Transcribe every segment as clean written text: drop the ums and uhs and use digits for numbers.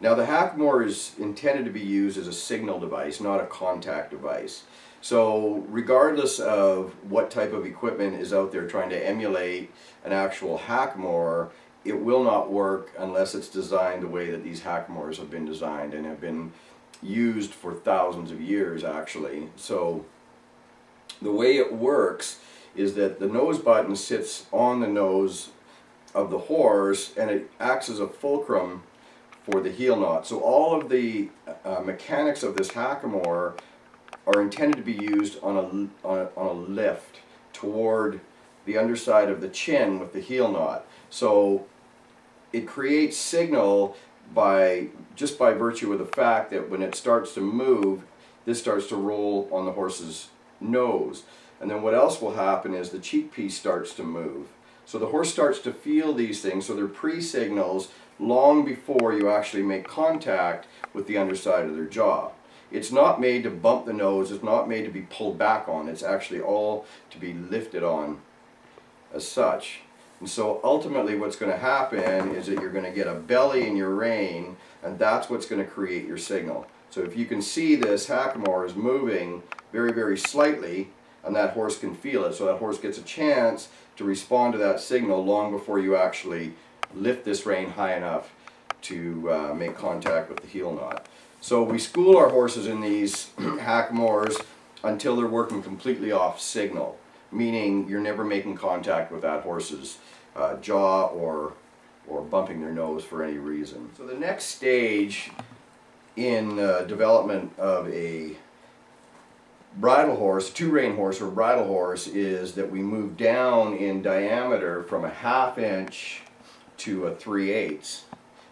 Now the Hackamore is intended to be used as a signal device, not a contact device. So regardless of what type of equipment is out there trying to emulate an actual Hackamore, it will not work unless it's designed the way that these Hackamores have been designed and have been used for thousands of years actually. So the way it works is that the nose button sits on the nose of the horse and it acts as a fulcrum for the heel knot. So all of the mechanics of this Hackamore are intended to be used on a lift toward the underside of the chin with the heel knot. So it creates signal just by virtue of the fact that when it starts to move, this starts to roll on the horse's nose. And then what else will happen is the cheek piece starts to move. So the horse starts to feel these things, so they're pre-signals long before you actually make contact with the underside of their jaw. It's not made to bump the nose, it's not made to be pulled back on, it's actually all to be lifted on as such. And so ultimately what's going to happen is that you're going to get a belly in your rein, and that's what's going to create your signal. So if you can see, this Hackamore is moving very, very slightly, and that horse can feel it. So that horse gets a chance to respond to that signal long before you actually lift this rein high enough to make contact with the heel knot. So we school our horses in these Hackamores until they're working completely off signal, meaning you're never making contact with that horse's jaw or bumping their nose for any reason. So the next stage in development of a bridle horse, two-rein horse or bridle horse, is that we move down in diameter from a 1/2 inch to a 3/8.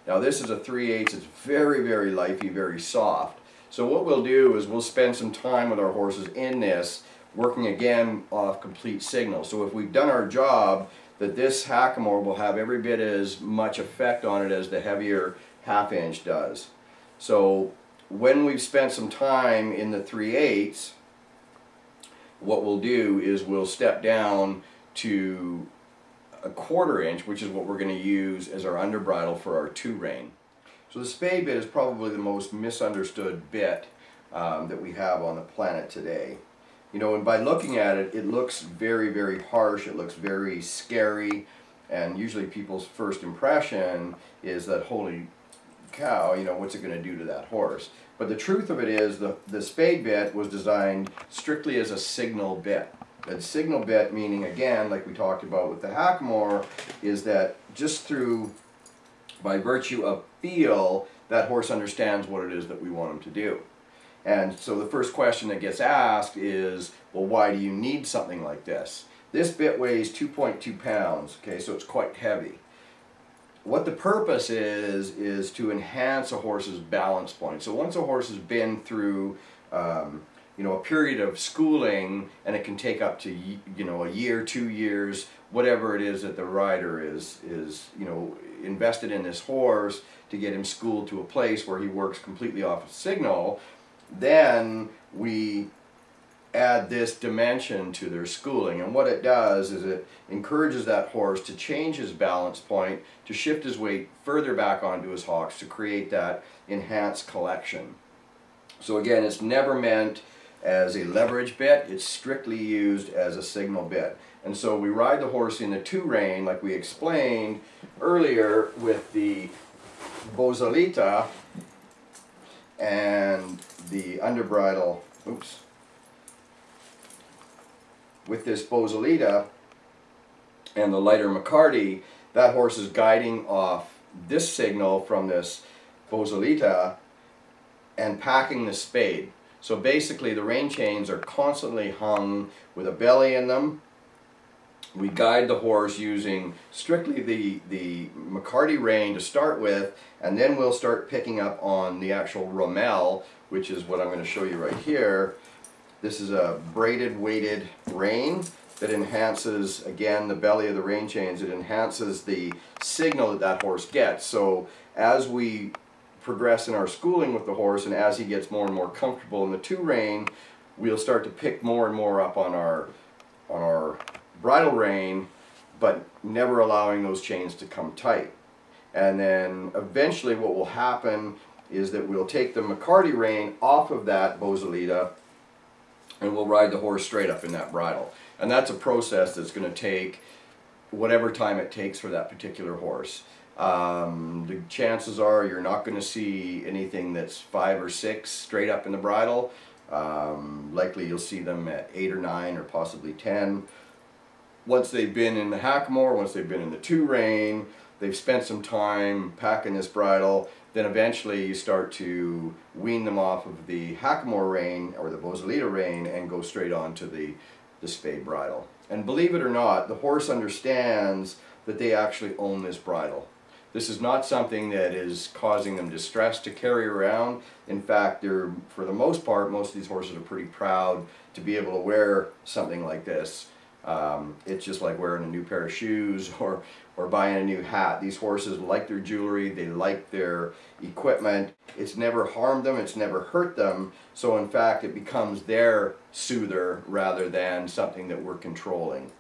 Now this is a 3/8, it's very, very lifey, very soft. So what we'll do is we'll spend some time with our horses in this, working again off complete signal. So if we've done our job, that this Hackamore will have every bit as much effect on it as the heavier 1/2 inch does. So when we've spent some time in the 3/8, what we'll do is we'll step down to a 1/4 inch, which is what we're going to use as our underbridle for our two-rein. So the spade bit is probably the most misunderstood bit that we have on the planet today. You know, and by looking at it, it looks very, very harsh, it looks very scary, and usually people's first impression is that, holy cow, you know, what's it going to do to that horse? But the truth of it is the spade bit was designed strictly as a signal bit. A signal bit meaning, again, like we talked about with the Hackamore, is that just by virtue of feel, that horse understands what it is that we want him to do. And so the first question that gets asked is, well, why do you need something like this? This bit weighs 2.2 pounds, okay, so it's quite heavy. What the purpose is to enhance a horse's balance point. So once a horse has been through you know, a period of schooling, and it can take up to, you know, a year, 2 years, whatever it is that the rider is you know, invested in this horse to get him schooled to a place where he works completely off of signal, then we add this dimension to their schooling. And what it does is it encourages that horse to change his balance point, to shift his weight further back onto his hocks, to create that enhanced collection. So again, it's never meant as a leverage bit, it's strictly used as a signal bit. And so we ride the horse in the two-rein, like we explained earlier, with the bosalita and the underbridle, with this bosalita and the lighter McCarty. That horse is guiding off this signal from this bosalita and packing the spade. So basically the rein chains are constantly hung with a belly in them. We guide the horse using strictly the McCarty rein to start with, and then we'll start picking up on the actual rommel, which is what I'm going to show you right here. This is a braided weighted rein that enhances, again, the belly of the rein chains. It enhances the signal that that horse gets. So as we progress in our schooling with the horse, and as he gets more and more comfortable in the two-rein, we'll start to pick more and more up on our bridle rein, but never allowing those chains to come tight. And then eventually what will happen is that we'll take the McCarty rein off of that bosalita and we'll ride the horse straight up in that bridle. And that's a process that's going to take whatever time it takes for that particular horse. The chances are you're not going to see anything that's 5 or 6 straight up in the bridle. Likely you'll see them at 8 or 9 or possibly 10. Once they've been in the Hackamore, once they've been in the 2 rein, they've spent some time packing this bridle, then eventually you start to wean them off of the Hackamore rein or the bosalita rein and go straight on to the Spade bridle. And believe it or not, the horse understands that they actually own this bridle. This is not something that is causing them distress to carry around. In fact, for the most part, most of these horses are pretty proud to be able to wear something like this. It's just like wearing a new pair of shoes or buying a new hat. These horses like their jewelry, they like their equipment. It's never harmed them, it's never hurt them. So in fact, it becomes their soother rather than something that we're controlling.